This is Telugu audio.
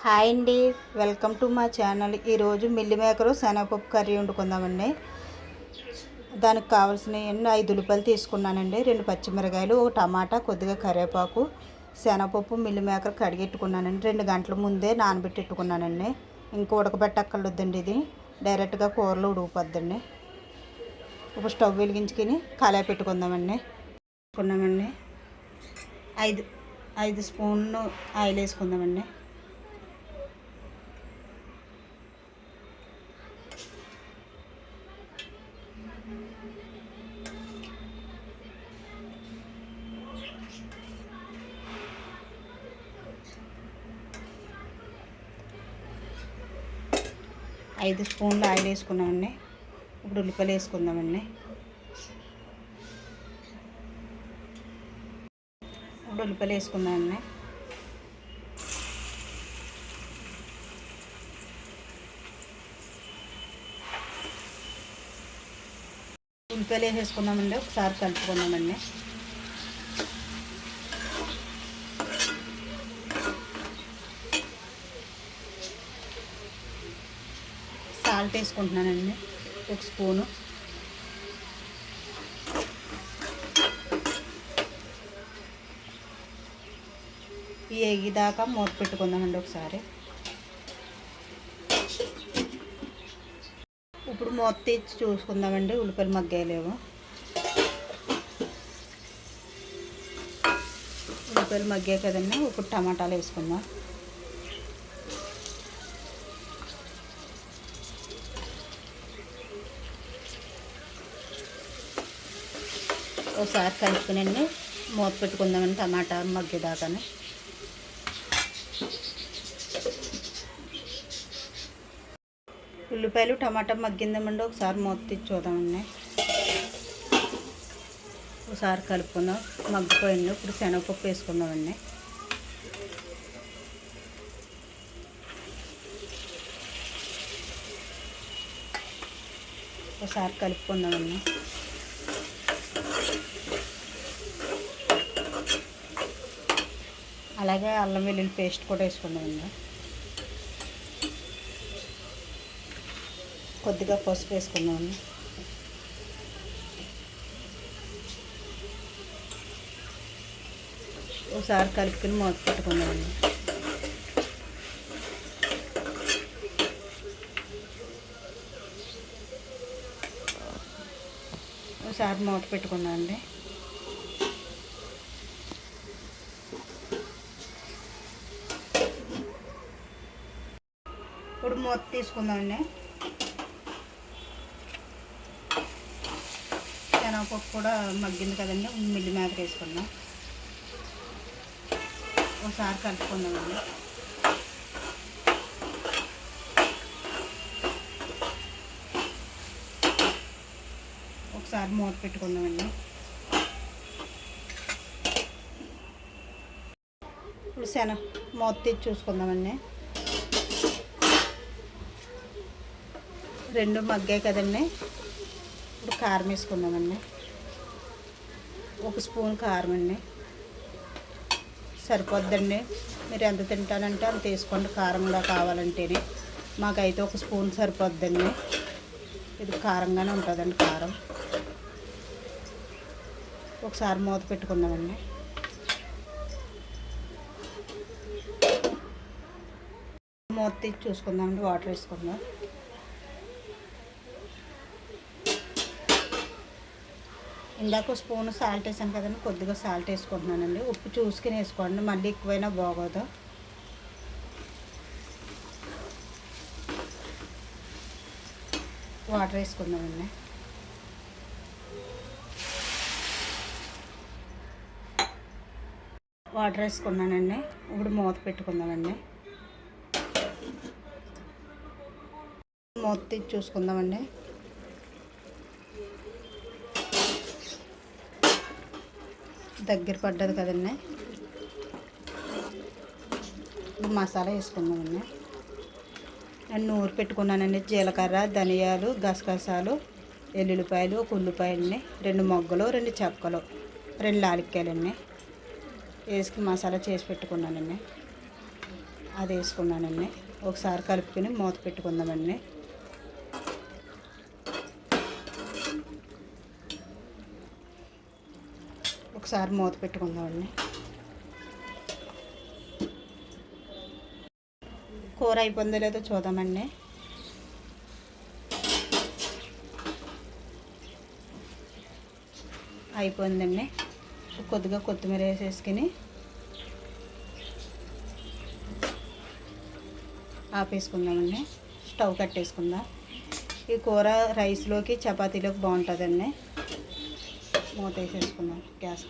హాయ్ అండి, వెల్కమ్ టు మా ఛానల్. ఈరోజు మిల్లి మేకరు శనగపప్పు కర్రీ వండుకుందామండి. దానికి కావాల్సిన 5 ఉల్లిపాయలు తీసుకున్నానండి, 2 పచ్చిమిరకాయలు, 1 టమాటా, కొద్దిగా కరివేపాకు, శనగపప్పు, మిల్లి మేకర్ కడిగెట్టుకున్నానండి. 2 గంటల ముందే నానబెట్టుకున్నానండి. ఇంకా ఉడకబెట్టక్కర్లేదండి, ఇది డైరెక్ట్గా కూరలో ఉడికిపోద్దండి. ఇప్పుడు స్టవ్ వెలిగించుకొని కళాయి పెట్టుకుందామండి. 5 స్పూన్లు ఆయిల్ వేసుకుందామండి. ఐదు స్పూన్లు ఆయిల్ వేసుకున్నామండి. ఇప్పుడు ఉల్లిపాయలు వేసుకుందామండి. ఉల్లిపాయలు వేసేసుకున్నామండి. ఒకసారి కలుపుకుందామండి. సాల్ట్ వేసుకుంటున్నానండి, 1 స్పూను. ఏగిదాకా మూత పెట్టుకుందామండి ఒకసారి. ఇప్పుడు మూత తీసి చూసుకుందామండి, ఉల్లిపాయలు మగ్గలేవు. ఉల్లిపాయలు మగ్గాయి కదండి. ఇప్పుడు టమాటాలు వేసుకుందాం. ఒకసారి కలుపుకునండి, మూత పెట్టుకుందామండి టమాటా మగ్గేదాకానే. ఉల్లిపాయలు టమాటా మగ్గిందామండి. ఒకసారి మూత తీసి చూద్దామండి. ఒకసారి కలుపుకుందాం, మగ్గిపోయింది. ఇప్పుడు శనగపప్పు వేసుకుందామండి. ఒకసారి కలుపుకుందామండి. అలాగే అల్లం వెల్లుల్లి పేస్ట్ కూడా వేసుకుందామండి. కొద్దిగా పసుపు వేసుకుందామండి. ఒకసారి కలుపుకొని మూత పెట్టుకుందామండి. ఒకసారి మూత పెట్టుకుందామండి. ఇప్పుడు మూత తీసుకుందామండి. శనగపప్పు కూడా మగ్గింది కదండి. మిల్లి మేకర్ వేసుకుందాం. ఒకసారి కలుపుకుందామండి. ఒకసారి మూత పెట్టుకుందామండి. ఇప్పుడు మూత తీసి చూసుకుందామండి. 2 మగ్గాయి కదండి. ఇప్పుడు కారం వేసుకుందామండి. 1 స్పూన్ కారం అండి, సరిపోద్దండి. మీరు ఎంత తింటానంటే అంత వేసుకోండి, కారంగా కావాలంటేనే. మాకైతే 1 స్పూన్ సరిపోద్దండి. ఇది కారంగానే ఉంటుందండి కారం. ఒకసారి మూత పెట్టుకుందామండి. మూత తీసి చూసుకుందామండి. వాటర్ వేసుకుందాం. ఇందాక 1 స్పూన్ సాల్ట్ వేసాను కదండి, కొద్దిగా సాల్ట్ వేసుకుంటున్నానండి. ఉప్పు చూసుకుని వేసుకోండి, మళ్ళీ ఎక్కువైనా బాగోదు. వాటర్ వేసుకుందామండి. వాటర్ వేసుకున్నానండి. ఇప్పుడు మూత పెట్టుకుందామండి. మూత తీసి చూసుకుందామండి. దగ్గర పడ్డది కదండి. మసాలా వేసుకుందామండి. నేను నూరు పెట్టుకున్నానండి. జీలకర్ర, ధనియాలు, గసగసాలు, ఎల్లుల్లిపాయలు, 1 ఉల్లిపాయలని, 2 మొగ్గలు, 2 చెక్కలు, 2 లాలిక్కాయలండి వేసుకుని మసాలా చేసి పెట్టుకున్నానండి. అది వేసుకున్నానండి. ఒకసారి కలుపుకొని మూత పెట్టుకుందామండి. ఒకసారి మూత పెట్టుకుందామండి. కూర అయిపోయిందో లేదో చూద్దామండి. అయిపోయిందండి. కొద్దిగా కొత్తిమీర వేసేసుకుని ఆపేసుకుందామండి. స్టవ్ కట్టేసుకుందాం. ఈ కూర రైస్లోకి చపాతీలోకి బాగుంటుందండి. మూత వేసేసుకుందాం గ్యాస్.